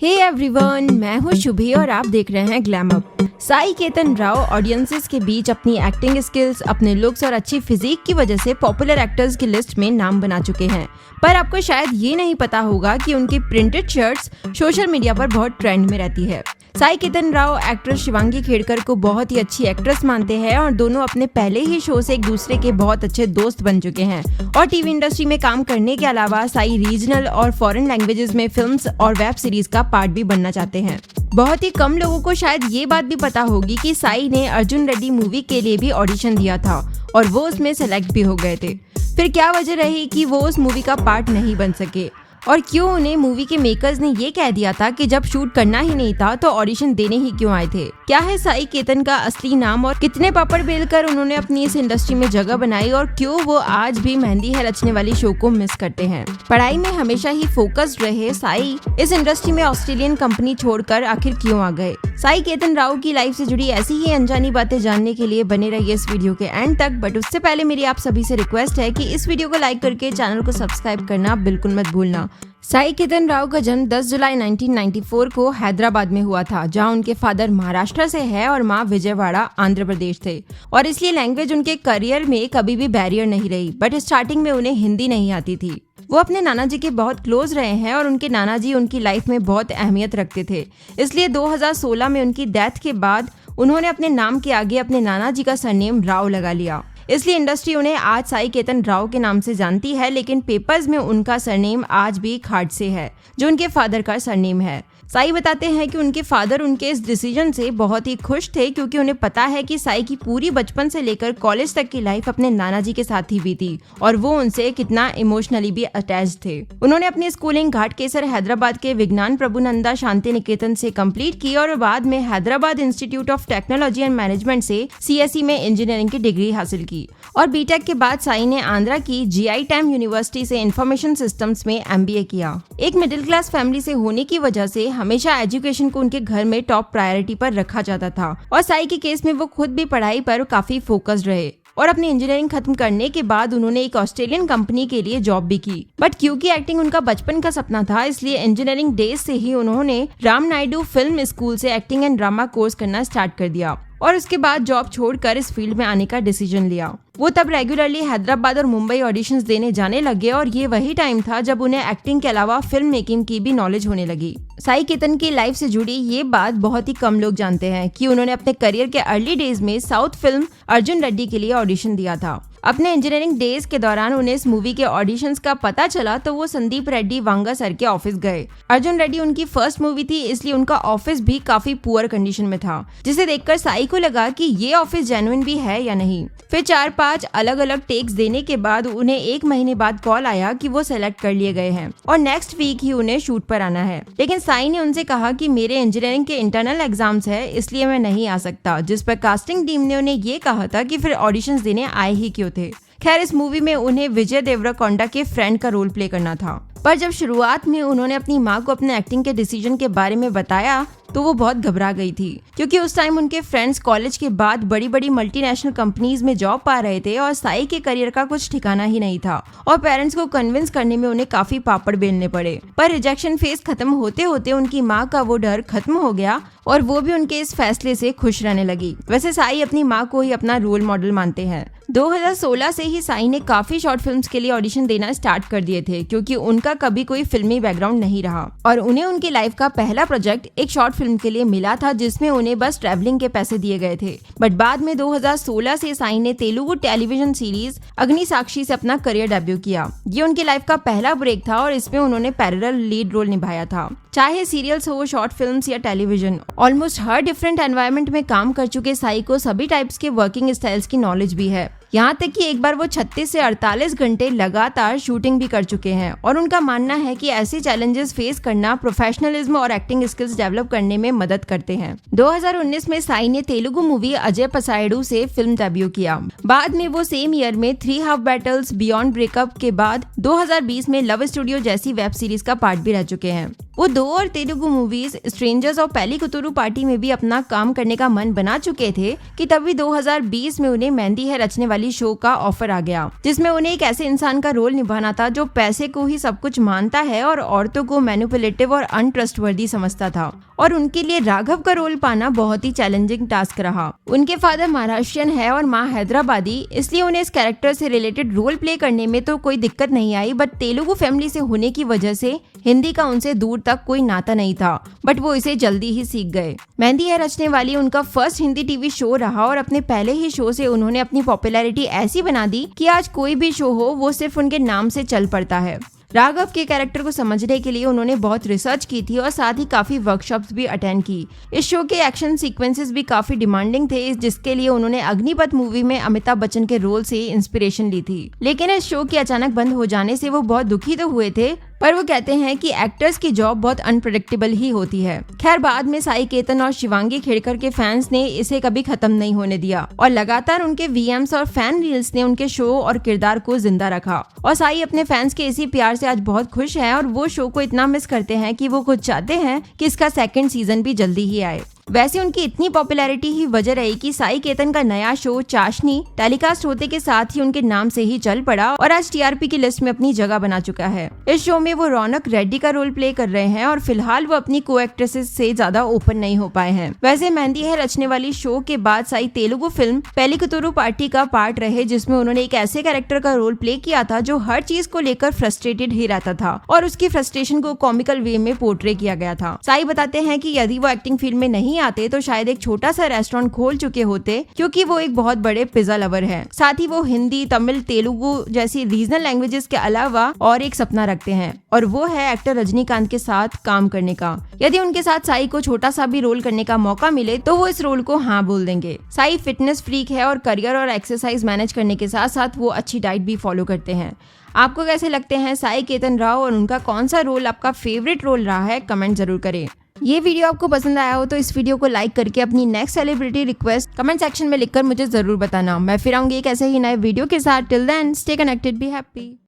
Hey everyone, मैं हूँ शुभी और आप देख रहे हैं glam up. Sai Ketan Rao audiences के बीच अपनी एक्टिंग स्किल्स, अपने लुक्स और अच्छी फिजिक की वजह से पॉपुलर एक्टर्स की लिस्ट में नाम बना चुके हैं। पर आपको शायद ये नहीं पता होगा कि उनकी प्रिंटेड शर्ट्स सोशल मीडिया पर बहुत ट्रेंड में रहती है। साई केतन राव एक्ट्रेस शिवांगी खेड़कर को बहुत ही अच्छी एक्ट्रेस मानते हैं और दोनों अपने पहले ही शो से एक दूसरे के बहुत अच्छे दोस्त बन चुके हैं। और टीवी इंडस्ट्री में काम करने के अलावा साई रीजनल और फॉरेन लैंग्वेजेस में फिल्म्स और वेब सीरीज का पार्ट भी बनना चाहते हैं। बहुत ही कम लोगों को शायद ये बात भी पता होगी कि साई ने अर्जुन रेड्डी मूवी के लिए भी ऑडिशन दिया था और वो उसमें सेलेक्ट भी हो गए थे। फिर क्या वजह रही कि वो उस मूवी का पार्ट नहीं बन सके और क्यों उन्हें मूवी के मेकर्स ने ये कह दिया था कि जब शूट करना ही नहीं था तो ऑडिशन देने ही क्यों आए थे। क्या है साई केतन का असली नाम और कितने पापड़ बेलकर उन्होंने अपनी इस इंडस्ट्री में जगह बनाई और क्यों वो आज भी मेहंदी है रचने वाली शो को मिस करते हैं। पढ़ाई में हमेशा ही फोकस्ड रहे साई इस इंडस्ट्री में ऑस्ट्रेलियन कंपनी छोड़कर आखिर क्यों आ गए। साई केतन राव की लाइफ से जुड़ी ऐसी ही अनजानी बातें जानने के लिए बने रहिए इस वीडियो के एंड तक। बट उससे पहले मेरी आप सभी से रिक्वेस्ट है कि इस वीडियो को लाइक करके चैनल को सब्सक्राइब करना बिल्कुल मत भूलना। साई केतन राव का जन्म 10 जुलाई 1994 को हैदराबाद में हुआ था, जहां उनके फादर महाराष्ट्र से है और मां विजयवाड़ा आंध्र प्रदेश थे और इसलिए लैंग्वेज उनके करियर में कभी भी बैरियर नहीं रही। बट स्टार्टिंग में उन्हें हिंदी नहीं आती थी। वो अपने नाना जी के बहुत क्लोज रहे हैं और उनके नाना जी उनकी लाइफ में बहुत अहमियत रखते थे। इसलिए 2016 में उनकी डेथ के बाद उन्होंने अपने नाम के आगे अपने नाना जी का सरनेम राव लगा लिया। इसलिए इंडस्ट्री उन्हें आज साई केतन राव के नाम से जानती है, लेकिन पेपर्स में उनका सरनेम आज भी खाडसे है, जो उनके फादर का सरनेम है। साई बताते हैं कि उनके फादर उनके इस डिसीजन से बहुत ही खुश थे क्योंकि उन्हें पता है कि साई की पूरी बचपन से लेकर कॉलेज तक की लाइफ अपने नाना जी के साथ ही बीती और वो उनसे कितना इमोशनली भी अटैच थे। उन्होंने अपनी स्कूलिंग घाटकेसर हैदराबाद के विज्ञान प्रभुनंदा शांति निकेतन से कंप्लीट की और बाद में Hyderabad institute of technology and management से CSE में इंजीनियरिंग की डिग्री हासिल की और बीटेक के बाद साई ने आंध्रा की GI टाइम यूनिवर्सिटी से इंफॉर्मेशन सिस्टम्स में MBA किया। एक मिडिल क्लास फैमिली से होने की वजह से हमेशा एजुकेशन को उनके घर में टॉप प्रायोरिटी पर रखा जाता था और साई के केस में वो खुद भी पढ़ाई पर काफी फोकस्ड रहे और अपनी इंजीनियरिंग खत्म करने के बाद उन्होंने एक ऑस्ट्रेलियन कंपनी के लिए जॉब भी की। बट क्योंकि एक्टिंग उनका बचपन का सपना था, इसलिए इंजीनियरिंग डेज से ही उन्होंने राम नायडू फिल्म स्कूल से एक्टिंग एंड ड्रामा कोर्स करना स्टार्ट कर दिया और उसके बाद जॉब छोड़कर इस फील्ड में आने का डिसीजन लिया। वो तब रेगुलरली हैदराबाद और मुंबई ऑडिशंस देने जाने लगे और ये वही टाइम था जब उन्हें एक्टिंग के अलावा फिल्म मेकिंग की भी नॉलेज होने लगी। साई केतन की लाइफ से जुड़ी ये बात बहुत ही कम लोग जानते हैं कि उन्होंने अपने करियर के अर्ली डेज में साउथ फिल्म अर्जुन रेड्डी के लिए ऑडिशन दिया था। अपने इंजीनियरिंग डेज के दौरान उन्हें इस मूवी के ऑडिशंस का पता चला तो वो संदीप रेड्डी वांगा सर के ऑफिस गए। अर्जुन रेड्डी उनकी फर्स्ट मूवी थी, इसलिए उनका ऑफिस भी काफी पुअर कंडीशन में था, जिसे देखकर साई को लगा कि ये ऑफिस जेन्युइन भी है या नहीं। फिर 4-5 अलग अलग टेक्स देने के बाद उन्हें 1 महीने बाद कॉल आया कि वो सेलेक्ट कर लिए गए हैं और नेक्स्ट वीक ही उन्हें शूट पर आना है। लेकिन साई ने उनसे कहा कि मेरे इंजीनियरिंग के इंटरनल एग्जाम्स है, इसलिए मैं नहीं आ सकता, जिस पर कास्टिंग टीम ने उन्हें ये कहा था कि फिर ऑडिशंस देने आए ही क्यों थे। खैर, इस मूवी में उन्हें विजय देवरकोंडा के फ्रेंड का रोल प्ले करना था। पर जब शुरुआत में उन्होंने अपनी माँ को अपने एक्टिंग के डिसीजन के बारे में बताया तो वो बहुत घबरा गई थी क्योंकि उस टाइम उनके फ्रेंड्स कॉलेज के बाद बड़ी बड़ी मल्टीनेशनल कंपनीज में जॉब पा रहे थे और साई के करियर का कुछ ठिकाना ही नहीं था और पेरेंट्स को कन्विंस करने में उन्हें काफी पापड़ बेलने पड़े। पर रिजेक्शन फेज खत्म होते होते उनकी माँ का वो डर खत्म हो गया और वो भी उनके इस फैसले से खुश रहने लगी। वैसे साई अपनी माँ को ही अपना रोल मॉडल मानते हैं। 2016 से ही साई ने काफी शॉर्ट फिल्म्स के लिए ऑडिशन देना स्टार्ट कर दिए थे क्योंकि उनका कभी कोई फिल्मी बैकग्राउंड नहीं रहा और उन्हें उनकी लाइफ का पहला प्रोजेक्ट एक शॉर्ट फिल्म के लिए मिला था जिसमें उन्हें बस ट्रैवलिंग के पैसे दिए गए थे। बट बाद में 2016 से साई ने तेलुगु टेलीविजन सीरीज अग्नि साक्षी से अपना करियर डेब्यू किया। ये उनकी लाइफ का पहला ब्रेक था और इसमें उन्होंने पैरेलल लीड रोल निभाया था। चाहे सीरियल्स हो, शॉर्ट फिल्म्स या टेलीविजन, ऑलमोस्ट हर डिफरेंट एनवायरनमेंट में काम कर चुके साई को सभी टाइप्स के वर्किंग स्टाइल्स की नॉलेज भी है। यहाँ तक कि एक बार वो 36 से 48 घंटे लगातार शूटिंग भी कर चुके हैं और उनका मानना है कि ऐसे चैलेंजेस फेस करना प्रोफेशनलिज्म और एक्टिंग स्किल्स डेवलप करने में मदद करते हैं। 2019 में साई ने तेलुगु मूवी अजय पसायडू से फिल्म डेब्यू किया। बाद में वो सेम ईयर में 3 हाफ बैटल्स, बियॉन्ड ब्रेकअप के बाद 2020 में लव स्टूडियो जैसी वेब सीरीज का पार्ट भी रह चुके हैं। वो 2 और तेलुगु मूवीज स्ट्रेंजर्स और पेली कुतुरु पार्टी में भी अपना काम करने का मन बना चुके थे कि तभी 2020 में उन्हें मेहंदी है रचने वाली वाली शो का ऑफर आ गया, जिसमें उन्हें एक ऐसे इंसान का रोल निभाना था जो पैसे को ही सब कुछ मानता है और औरतों को मैनिपुलेटिव और अनट्रस्टवर्दी समझता था। और उनके लिए राघव का रोल पाना बहुत ही चैलेंजिंग टास्क रहा। उनके फादर महाराष्ट्रियन है और माँ हैदराबादी, इसलिए उन्हें इस कैरेक्टर से रिलेटेड रोल प्ले करने में तो कोई दिक्कत नहीं आई, बट तेलुगु फैमिली से होने की वजह से हिंदी का उनसे दूर तक कोई नाता नहीं था, बट वो इसे जल्दी ही सीख गए। मेहंदी है रचने वाली उनका फर्स्ट हिंदी टीवी शो रहा और अपने पहले ही शो से उन्होंने अपनी पॉपुलैरिटी ऐसी बना दी कि आज कोई भी शो हो वो सिर्फ उनके नाम से चल पड़ता है। राघव के कैरेक्टर को समझने के लिए उन्होंने बहुत रिसर्च की थी और साथ ही काफी वर्कशॉप्स भी अटेंड की। इस शो के एक्शन सीक्वेंसेस भी काफी डिमांडिंग थे, जिसके लिए उन्होंने अग्निपथ मूवी में अमिताभ बच्चन के रोल से इंस्पिरेशन ली थी। लेकिन इस शो के अचानक बंद हो जाने से वो बहुत दुखी तो हुए थे, पर वो कहते हैं कि एक्टर्स की जॉब बहुत अनप्रेडिक्टेबल ही होती है। खैर, बाद में साई केतन और शिवांगी खेड़कर के फैंस ने इसे कभी खत्म नहीं होने दिया और लगातार उनके वीएम्स और फैन रील्स ने उनके शो और किरदार को जिंदा रखा। और साई अपने फैंस के इसी प्यार से आज बहुत खुश है और वो शो को इतना मिस करते हैं कि वो खुद चाहते हैं कि इसका सेकंड सीजन भी जल्दी ही आए। वैसे उनकी इतनी पॉपुलैरिटी ही वजह रही कि साई केतन का नया शो चाशनी टेलीकास्ट होते के साथ ही उनके नाम से ही चल पड़ा और आज टीआरपी की लिस्ट में अपनी जगह बना चुका है। इस शो में वो रौनक रेड्डी का रोल प्ले कर रहे हैं और फिलहाल वो अपनी को एक्ट्रेसेस से ज्यादा ओपन नहीं हो पाए हैं। वैसे मेहंदी है रचने वाली शो के बाद साई तेलुगु फिल्म पेलिकुतुरु पार्टी का पार्ट रहे, जिसमें उन्होंने एक ऐसे कैरेक्टर का रोल प्ले किया था जो हर चीज को लेकर फ्रस्ट्रेटेड ही रहता था और उसकी फ्रस्ट्रेशन को कॉमिकल वे में पोर्ट्रे किया गया था। साई बताते हैं कि यदि वो एक्टिंग फील्ड में नहीं आते तो शायद एक छोटा सा रेस्टोरेंट खोल चुके होते, क्योंकि वो एक बहुत बड़े पिज्जा लवर हैं। साथ ही वो हिंदी, तमिल, तेलुगु जैसी रीजनल लैंग्वेजेस के अलावा और एक सपना रखते हैं और वो है एक्टर रजनीकांत के साथ काम करने का। यदि उनके साथ साई को छोटा सा भी रोल करने का मौका मिले तो वो इस रोल को हाँ बोल देंगे। साई फिटनेस फ्रीक है और करियर और एक्सरसाइज मैनेज करने के साथ साथ वो अच्छी डाइट भी फॉलो करते हैं। आपको कैसे लगते हैं साई केतन राव और उनका कौन सा रोल आपका फेवरेट रोल रहा है? कमेंट जरूर करें। ये वीडियो आपको पसंद आया हो तो इस वीडियो को लाइक करके अपनी next celebrity request comment section में लिखकर मुझे जरूर बताना। मैं फिर आऊंगी एक ऐसे ही नए वीडियो के साथ। Till then stay connected, be happy.